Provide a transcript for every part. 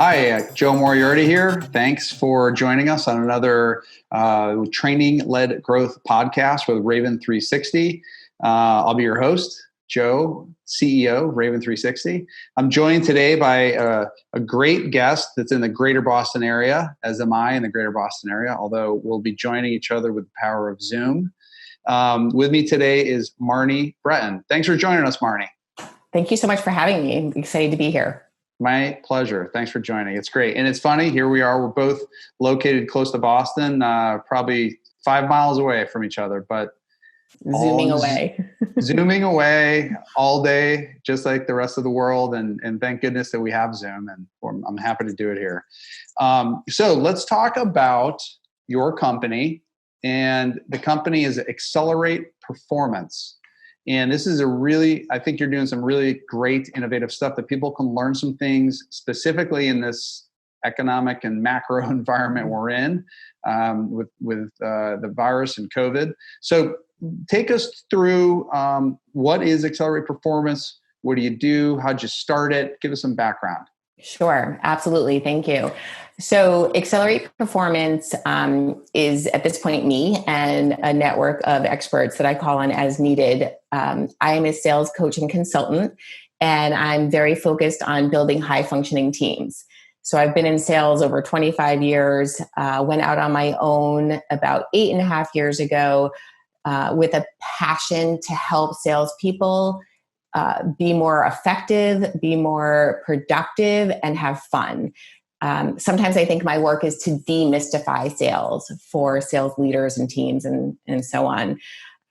Hi, Joe Moriarty here. Thanks for joining us on another training-led growth podcast with Raven 360. I'll be your host, Joe, CEO, Raven 360. I'm joined today by a great guest that's in the greater Boston area, as am I in the greater Boston area, although we'll be joining each other with the power of Zoom. With me today is Marnie Breton. Thanks for joining us, Marnie. Thank you so much for having me. I'm excited to be here. My pleasure. Thanks for joining. It's great. And it's funny, here we are. We're both located close to Boston, probably 5 miles away from each other, but zooming away all day, just like the rest of the world. And thank goodness that we have Zoom, and I'm happy to do it here. So let's talk about your company. And the company is Xcelerate Performance. And this is I think you're doing some really great, innovative stuff that people can learn some things specifically in this economic and macro environment we're in with the virus and COVID. So take us through what is Xcelerate Performance? What do you do? How'd you start it? Give us some background. Sure, absolutely. Thank you. So Xcelerate Performance is at this point me and a network of experts that I call on as needed. I am a sales coach and consultant, and I'm very focused on building high functioning teams. So I've been in sales over 25 years, went out on my own about 8.5 years ago with a passion to help salespeople be more effective, be more productive, and have fun. Sometimes I think my work is to demystify sales for sales leaders and teams and so on.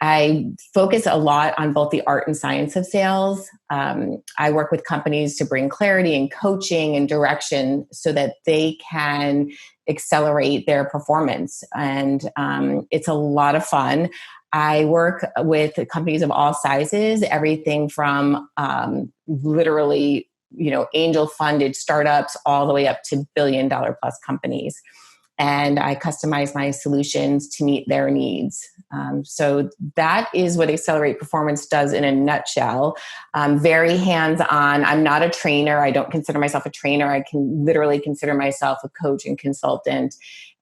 I focus a lot on both the art and science of sales. I work with companies to bring clarity and coaching and direction so that they can accelerate their performance. And it's a lot of fun. I work with companies of all sizes, everything from literally, angel funded startups all the way up to $1 billion plus companies. And I customize my solutions to meet their needs. So that is what Xcelerate Performance does in a nutshell. Very hands-on. I'm not a trainer. I don't consider myself a trainer. I can literally consider myself a coach and consultant,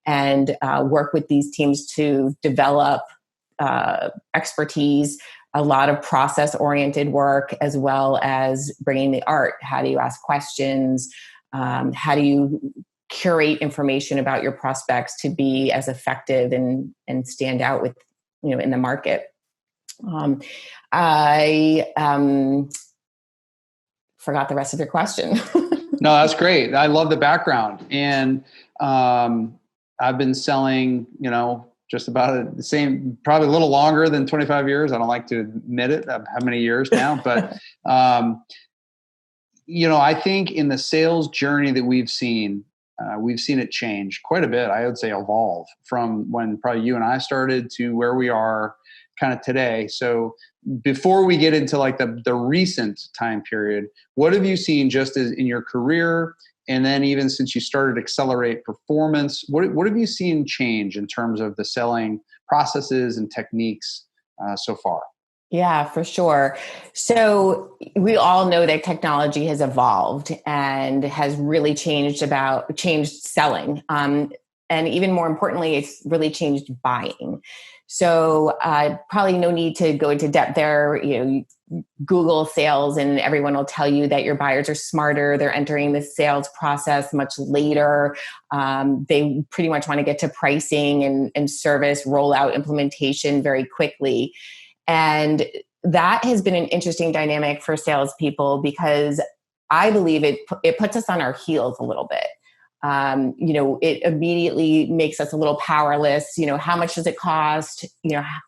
and work with these teams to develop expertise, a lot of process-oriented work, as well as bringing the art. How do you ask questions? How do you curate information about your prospects to be as effective and stand out with, in the market? I forgot the rest of your question. No, that's great. I love the background. And I've been selling, just about the same, probably a little longer than 25 years. I don't like to admit it, how many years now, but, I think in the sales journey that we've seen it change quite a bit. I would say evolve from when probably you and I started to where we are kind of today. So before we get into like the recent time period, what have you seen just as in your career? And then even since you started Xcelerate Performance, what have you seen change in terms of the selling processes and techniques so far? Yeah, for sure. So we all know that technology has evolved and has really changed selling. And even more importantly, it's really changed buying. So probably no need to go into depth there. Google sales and everyone will tell you that your buyers are smarter. They're entering the sales process much later. They pretty much want to get to pricing and service rollout implementation very quickly. And that has been an interesting dynamic for salespeople because I believe it puts us on our heels a little bit. It immediately makes us a little powerless. How much does it cost?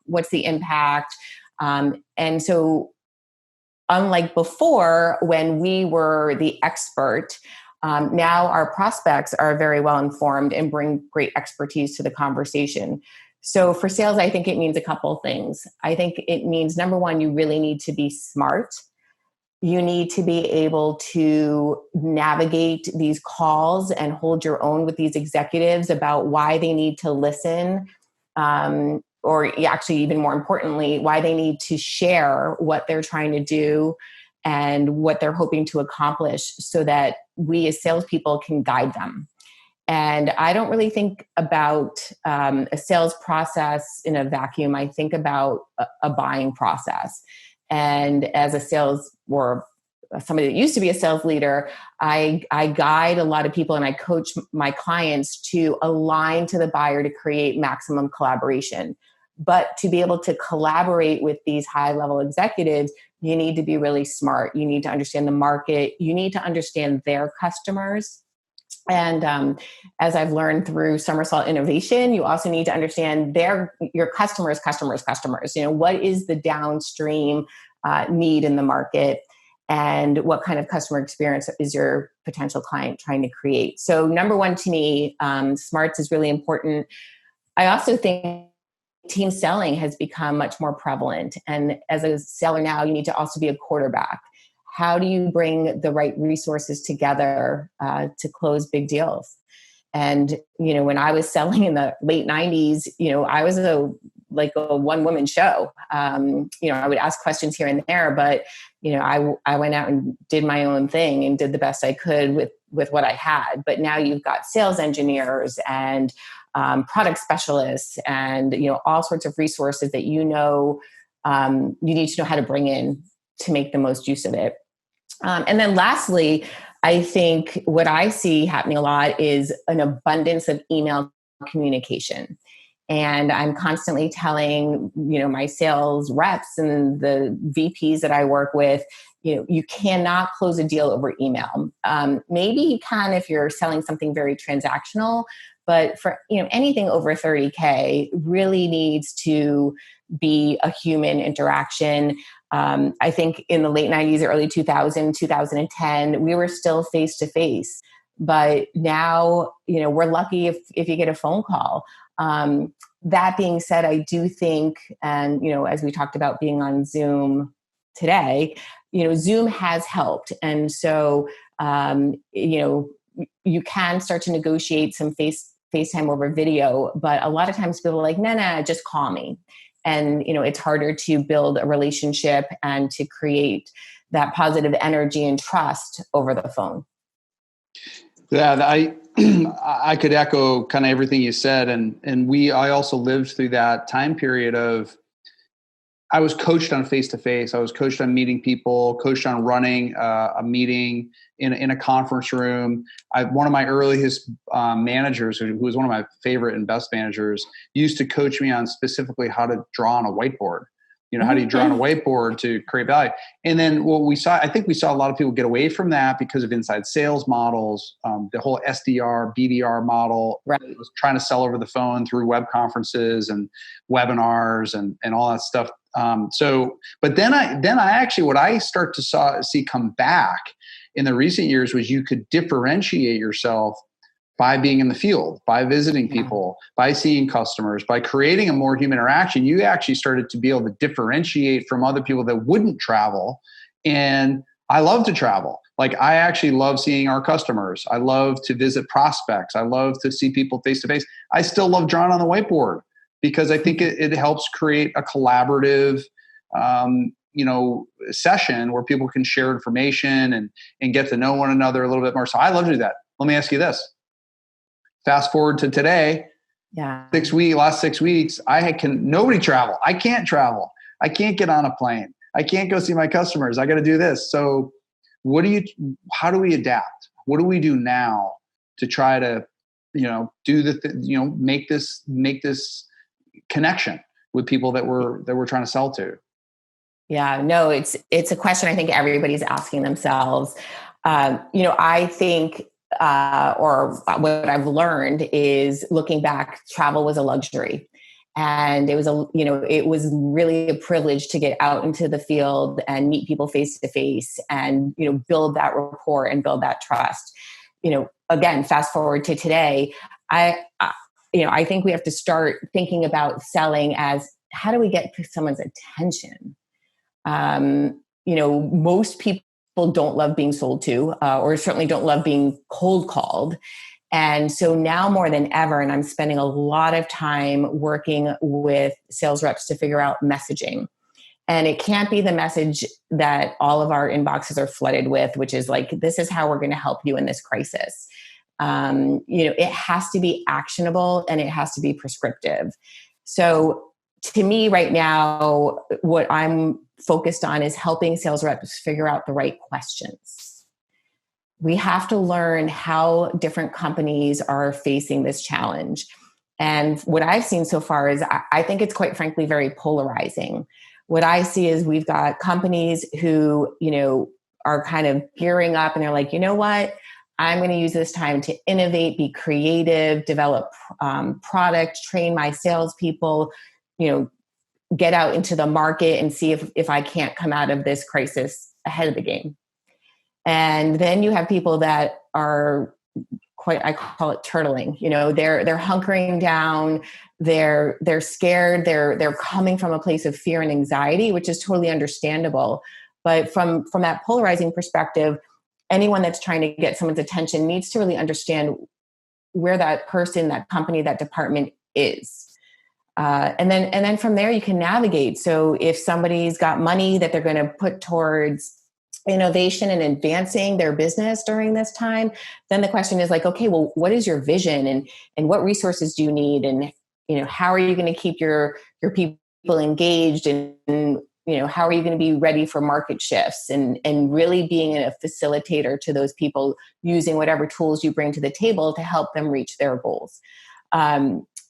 What's the impact? And so unlike before, when we were the expert, now our prospects are very well informed and bring great expertise to the conversation. So for sales, I think it means a couple of things. I think it means, number one, you really need to be smart. You need to be able to navigate these calls and hold your own with these executives about why they need to listen, or actually even more importantly, why they need to share what they're trying to do and what they're hoping to accomplish so that we as salespeople can guide them. And I don't really think about a sales process in a vacuum. I think about a buying process. And as a sales or somebody that used to be a sales leader, I guide a lot of people and I coach my clients to align to the buyer to create maximum collaboration. But to be able to collaborate with these high-level executives, you need to be really smart. You need to understand the market. You need to understand their customers. And as I've learned through Somersault Innovation, you also need to understand your customers. What is the downstream need in the market, and what kind of customer experience is your potential client trying to create? So, number one to me, smarts is really important. I also think team selling has become much more prevalent, and as a seller now, you need to also be a quarterback. How do you bring the right resources together to close big deals? And, when I was selling in the late 90s, I was a one-woman show. I would ask questions here and there, but, I went out and did my own thing and did the best I could with what I had. But now you've got sales engineers and product specialists and, all sorts of resources that you need to know how to bring in to make the most use of it. And then lastly, I think what I see happening a lot is an abundance of email communication. And I'm constantly telling, my sales reps and the VPs that I work with, you cannot close a deal over email. Maybe you can if you're selling something very transactional, but for anything over 30K really needs to be a human interaction. I think in the late 90s, early 2010, we were still face to face. But now, we're lucky if you get a phone call. That being said, I do think, and, as we talked about being on Zoom today, Zoom has helped. And so, you can start to negotiate some FaceTime over video, but a lot of times people are like, nah, just call me. And, it's harder to build a relationship and to create that positive energy and trust over the phone. Yeah, I could echo kind of everything you said. And I also lived through that time period of, I was coached on face-to-face. I was coached on meeting people, coached on running a meeting in a conference room. One of my earliest managers, who was one of my favorite and best managers, used to coach me on specifically how to draw on a whiteboard. How do you draw on a whiteboard to create value? And then what I think we saw a lot of people get away from that because of inside sales models, the whole SDR, BDR model, right, was trying to sell over the phone through web conferences and webinars and all that stuff. But then I actually, what I start to see come back in the recent years was you could differentiate yourself by being in the field, by visiting people, by seeing customers, by creating a more human interaction. You actually started to be able to differentiate from other people that wouldn't travel. And I love to travel. Like, I actually love seeing our customers. I love to visit prospects. I love to see people face to face. I still love drawing on the whiteboard because I think it helps create a collaborative, session where people can share information and get to know one another a little bit more. So I love to do that. Let me ask you this. Fast forward to today, last 6 weeks, nobody travel. I can't travel. I can't get on a plane. I can't go see my customers. I got to do this. So how do we adapt? What do we do now to try to, make this connection with people that we're trying to sell to? Yeah, no, it's a question I think everybody's asking themselves. I think, or what I've learned is, looking back, travel was a luxury. And it was really a privilege to get out into the field and meet people face to face and, build that rapport and build that trust. Again, fast forward to today, I think we have to start thinking about selling as, how do we get someone's attention? Most people don't love being sold to, or certainly don't love being cold called. And so now more than ever, and I'm spending a lot of time working with sales reps to figure out messaging. And it can't be the message that all of our inboxes are flooded with, which is like, this is how we're going to help you in this crisis. It has to be actionable and it has to be prescriptive. So to me right now, what I'm focused on is helping sales reps figure out the right questions. We have to learn how different companies are facing this challenge. And what I've seen so far is I think it's quite frankly very polarizing. What I see is we've got companies who, are kind of gearing up and they're like, you know what? I'm going to use this time to innovate, be creative, develop product, train my salespeople, get out into the market and see if I can't come out of this crisis ahead of the game. And then you have people that are I call it turtling. They're hunkering down. They're scared. They're coming from a place of fear and anxiety, which is totally understandable. But from that polarizing perspective, anyone that's trying to get someone's attention needs to really understand where that person, that company, that department is. And then from there you can navigate. So if somebody's got money that they're going to put towards innovation and advancing their business during this time, then the question is like, okay, well, what is your vision and what resources do you need? And, how are you going to keep your people engaged, and how are you going to be ready for market shifts, and really being a facilitator to those people using whatever tools you bring to the table to help them reach their goals.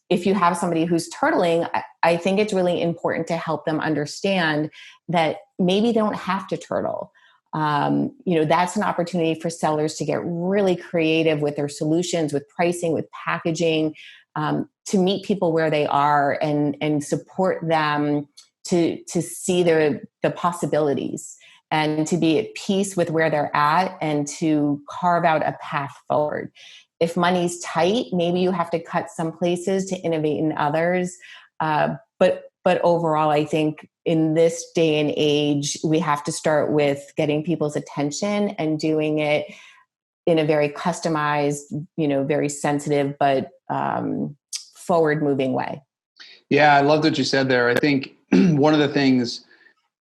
If you have somebody who's turtling, I think it's really important to help them understand that maybe they don't have to turtle. That's an opportunity for sellers to get really creative with their solutions, with pricing, with packaging, to meet people where they are and support them to see the possibilities and to be at peace with where they're at and to carve out a path forward. If money's tight, maybe you have to cut some places to innovate in others. But overall, I think in this day and age, we have to start with getting people's attention and doing it in a very customized, very sensitive, but forward-moving way. Yeah, I love what you said there. I think one of the things,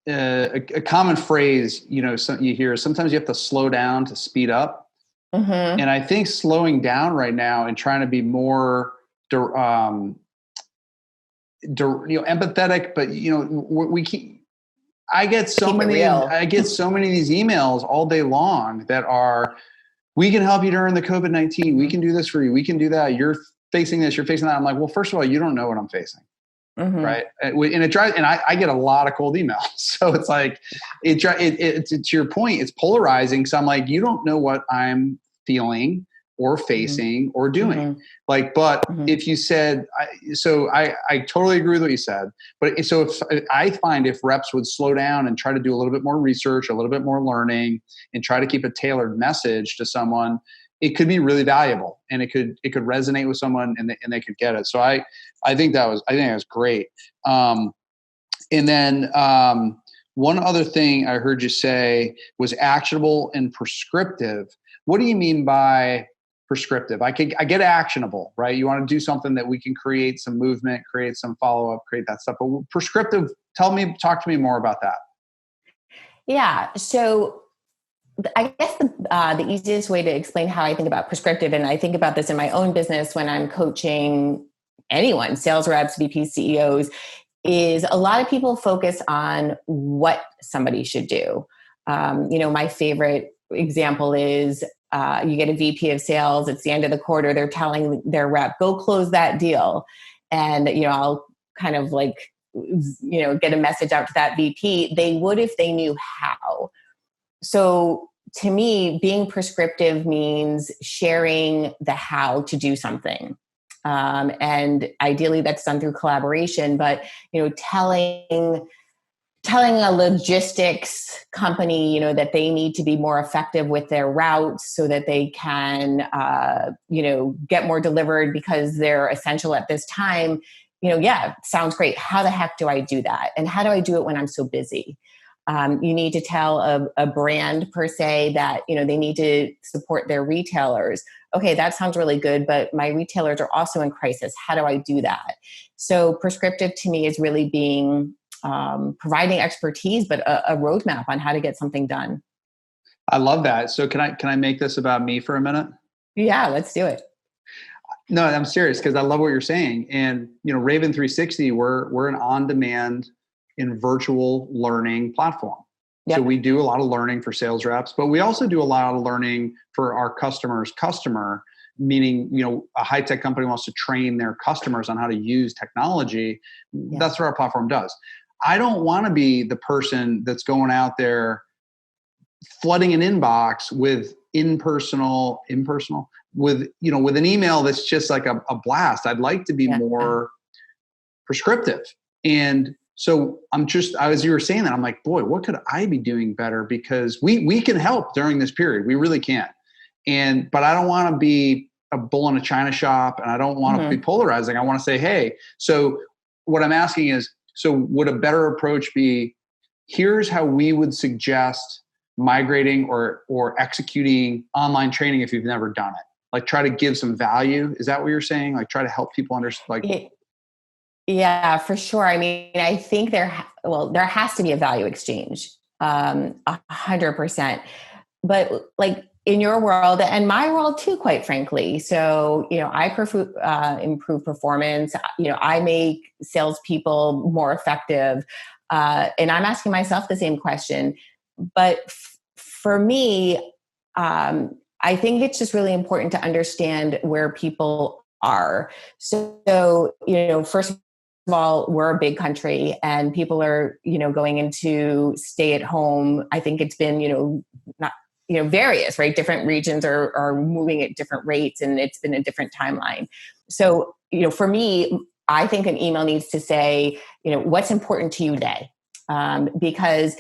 a common phrase, you hear, sometimes you have to slow down to speed up. Mm-hmm. And I think slowing down right now and trying to be more empathetic, but I get so many of these emails all day long that are, we can help you during the COVID-19. We can do this for you. We can do that. You're facing this, you're facing that. I'm like, well, first of all, you don't know what I'm facing. Mm-hmm. Right. And it drives, and I get a lot of cold emails. So it's like, it's to your point, it's polarizing. So I'm like, you don't know what I'm feeling or facing mm-hmm. or doing. Mm-hmm. Like, but mm-hmm. if you said, I totally agree with what you said, but so if I find if reps would slow down and try to do a little bit more research, a little bit more learning, and try to keep a tailored message to someone, it could be really valuable, and it could resonate with someone, and they could get it. So I think that was great. And then one other thing I heard you say was actionable and prescriptive. What do you mean by prescriptive? I get actionable, right? You want to do something that we can create some movement, create some follow up, create that stuff. But prescriptive, talk to me more about that. Yeah. So I guess the easiest way to explain how I think about prescriptive, and I think about this in my own business when I'm coaching anyone, sales reps, VP CEOs, is a lot of people focus on what somebody should do. My favorite example is you get a VP of sales, it's the end of the quarter, they're telling their rep, go close that deal. And, I'll kind of like, get a message out to that VP. They would if they knew how. So to me, being prescriptive means sharing the how to do something. And ideally that's done through collaboration, but, telling a logistics company, that they need to be more effective with their routes so that they can, get more delivered because they're essential at this time. Sounds great. How the heck do I do that? And how do I do it when I'm so busy? You need to tell a brand per se that, they need to support their retailers. Okay, that sounds really good, but my retailers are also in crisis. How do I do that? So prescriptive to me is really being providing expertise, but a roadmap on how to get something done. I love that. So can I make this about me for a minute? Yeah, let's do it. No, I'm serious because I love what you're saying. And Raven 360, we're an on-demand and virtual learning platform. Yep. So we do a lot of learning for sales reps, but we also do a lot of learning for our customer's customer, meaning, a high-tech company wants to train their customers on how to use technology. Yeah. That's what our platform does. I don't want to be the person that's going out there flooding an inbox with impersonal with an email that's just like a blast. I'd like to be more prescriptive. And so as you were saying that, I'm like, boy, what could I be doing better? Because we can help during this period. We really can. But I don't want to be a bull in a china shop, and I don't want to be polarizing. I want to say, hey, so what I'm asking is, so would a better approach be, here's how we would suggest migrating or executing online training if you've never done it? Like, try to give some value. Is that what you're saying? Like, try to help people understand, Yeah, for sure. I mean, I think there has to be a value exchange, 100%. But like in your world and my world too, quite frankly. So, I improve performance. I make salespeople more effective. And I'm asking myself the same question. But for me, I think it's just really important to understand where people are. So, first of all, we're a big country and people are, going into stay at home. I think it's been, various, right? Different regions are moving at different rates, and it's been a different timeline. So, for me, I think an email needs to say, what's important to you today? Because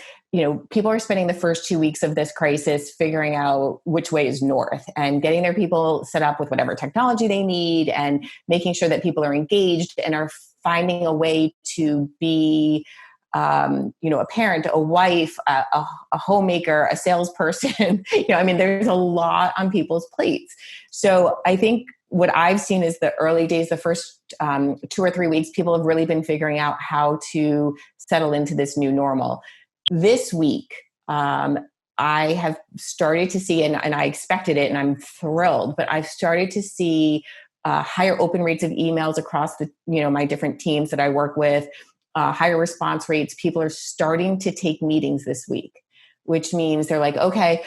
people are spending the first 2 weeks of this crisis figuring out which way is north and getting their people set up with whatever technology they need and making sure that people are engaged and are finding a way to be, a parent, a wife, a homemaker, a salesperson. There's a lot on people's plates. So I think what I've seen is the early days, the first 2 or 3 weeks, people have really been figuring out how to settle into this new normal. This week, I have started to see, and I expected it, and I'm thrilled, but I've started to see higher open rates of emails across my different teams that I work with, higher response rates. People are starting to take meetings this week, which means they're like, okay,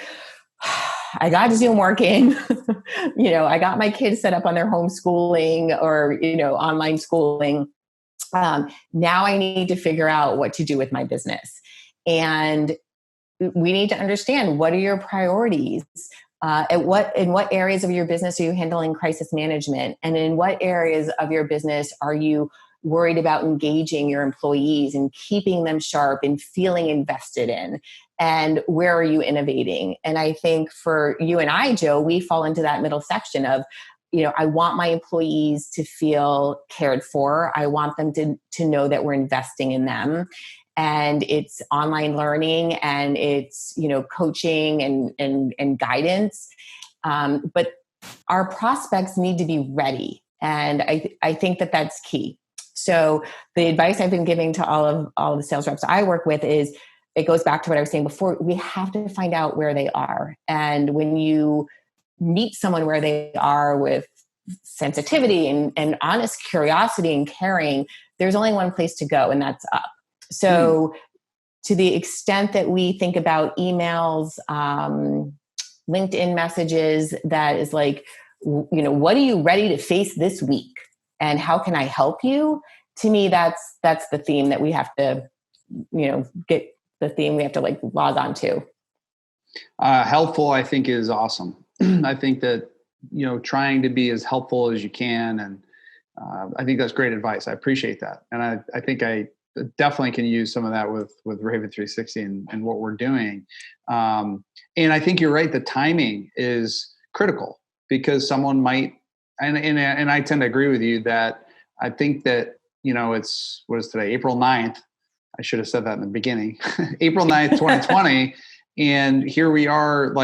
I got Zoom working. I got my kids set up on their homeschooling or, online schooling. Now I need to figure out what to do with my business. And we need to understand, what are your priorities? In what areas of your business are you handling crisis management? And in what areas of your business are you worried about engaging your employees and keeping them sharp and feeling invested in? And where are you innovating? And I think for you and I, Joe, we fall into that middle section of, I want my employees to feel cared for. I want them to know that we're investing in them. And it's online learning and it's, coaching and guidance. But our prospects need to be ready. And I think that that's key. So the advice I've been giving to all of the sales reps I work with is, it goes back to what I was saying before. We have to find out where they are. And when you meet someone where they are with sensitivity and honest curiosity and caring, there's only one place to go, and that's up. So to the extent that we think about emails, LinkedIn messages, that is like, what are you ready to face this week? And how can I help you? To me, that's the theme that we have to, get the theme we have to log on to. Helpful, I think, is awesome. I think that, trying to be as helpful as you can. And I think that's great advice. I appreciate that. And I think I definitely can use some of that with Raven 360 and what we're doing. And I think you're right. The timing is critical, because someone might, and I tend to agree with you that I think that, it's, what is today? April 9th. I should have said that in the beginning. April 9th, 2020. And here we are.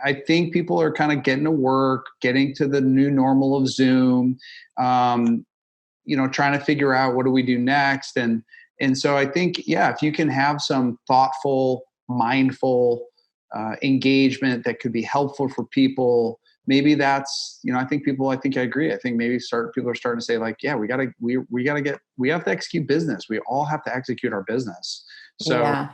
I think people are kind of getting to work, getting to the new normal of Zoom, trying to figure out what do we do next. And And so I think, if you can have some thoughtful, mindful engagement that could be helpful for people, maybe that's, I think I agree. I think maybe people are starting to say like, we have to execute business. We all have to execute our business. So yeah.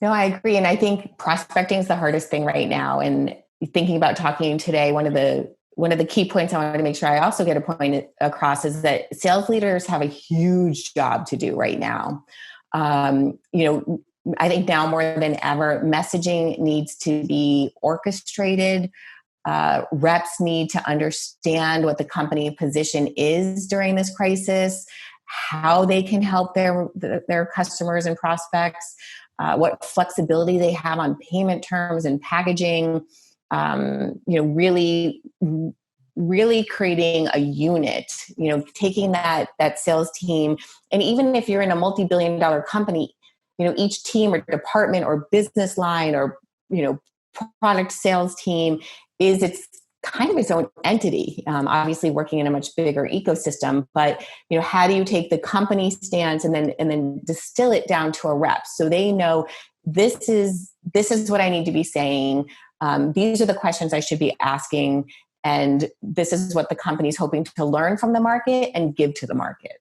No, I agree. And I think prospecting is the hardest thing right now. And thinking about talking today, one of the key points I want to make sure I also get a point across is that sales leaders have a huge job to do right now. I think now more than ever, messaging needs to be orchestrated. Reps need to understand what the company position is during this crisis, how they can help their customers and prospects, what flexibility they have on payment terms and packaging. Really creating a unit, taking that sales team. And even if you're in a multi-billion-dollar company, each team or department or business line or, product sales team is its kind of its own entity, obviously working in a much bigger ecosystem. But, how do you take the company stance and then distill it down to a rep so they know this is what I need to be saying. These are the questions I should be asking. And this is what the company's hoping to learn from the market and give to the market.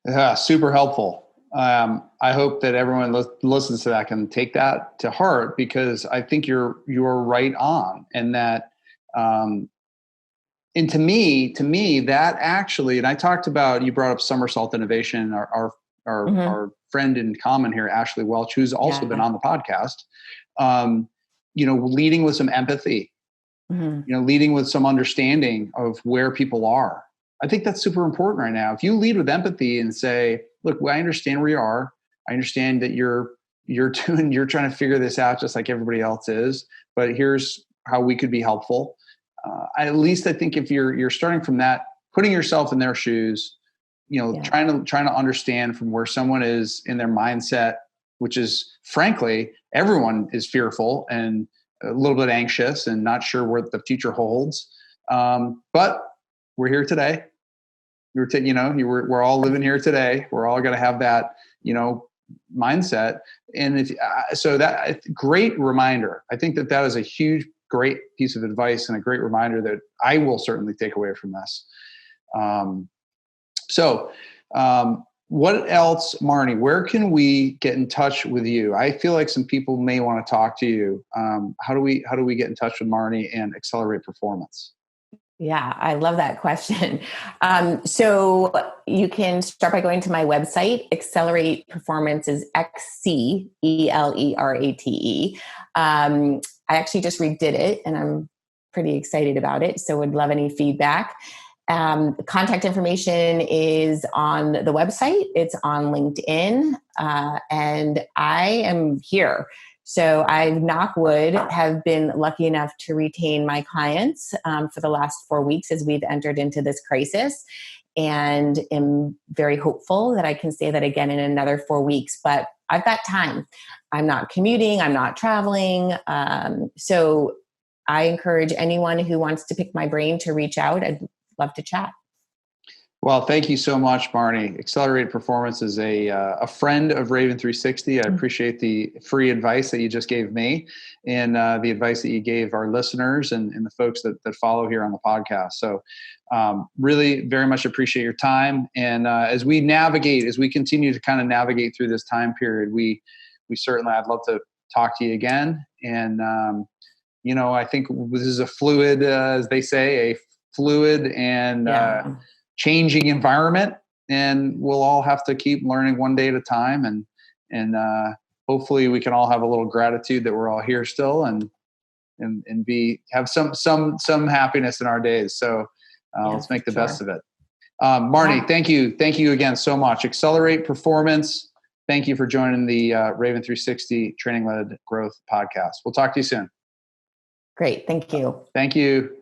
Yeah, super helpful. I hope that everyone listens to that can take that to heart, because I think you're right on. And that, and to me, that actually, and I talked about, you brought up Somersault Innovation, our friend in common here, Ashley Welch, who's also been on the podcast, leading with some empathy, leading with some understanding of where people are. I think that's super important right now. If you lead with empathy and say, look, I understand where you are. I understand that you're trying to figure this out just like everybody else is, but here's how we could be helpful. At least I think if you're starting from that, putting yourself in their shoes, trying to understand from where someone is in their mindset, which is, frankly, everyone is fearful and a little bit anxious and not sure what the future holds. But we're here today. We're all living here today. We're all going to have that, mindset. And great reminder. I think that is a great piece of advice and a great reminder that I will certainly take away from this. What else, Marnie? Where can we get in touch with you? I feel like some people may want to talk to you. How do we get in touch with Marnie and Xcelerate Performance? Yeah, I love that question. So you can start by going to my website. Xcelerate Performance is Xcelerate. I actually just redid it, and I'm pretty excited about it. So would love any feedback. Contact information is on the website. It's on LinkedIn, and I am here. So I, knock wood, have been lucky enough to retain my clients for the last 4 weeks as we've entered into this crisis, and am very hopeful that I can say that again in another 4 weeks. But I've got time. I'm not commuting. I'm not traveling. So I encourage anyone who wants to pick my brain to reach out. I'd love to chat. Well, thank you so much, Marnie. Xcelerate Performance is a friend of Raven 360. I appreciate the free advice that you just gave me, and the advice that you gave our listeners and the folks that follow here on the podcast. So really very much appreciate your time. And as we continue to kind of navigate through this time period, we certainly, I'd love to talk to you again. And, I think this is a fluid, as they say, a fluid and changing environment, and we'll all have to keep learning one day at a time, and hopefully we can all have a little gratitude that we're all here still, and have some happiness in our days. So let's make the best of it. Marnie, thank you again so much. Xcelerate Performance, thank you for joining the Raven 360 Training Led Growth podcast. We'll talk to you soon. Great, thank you. Thank you.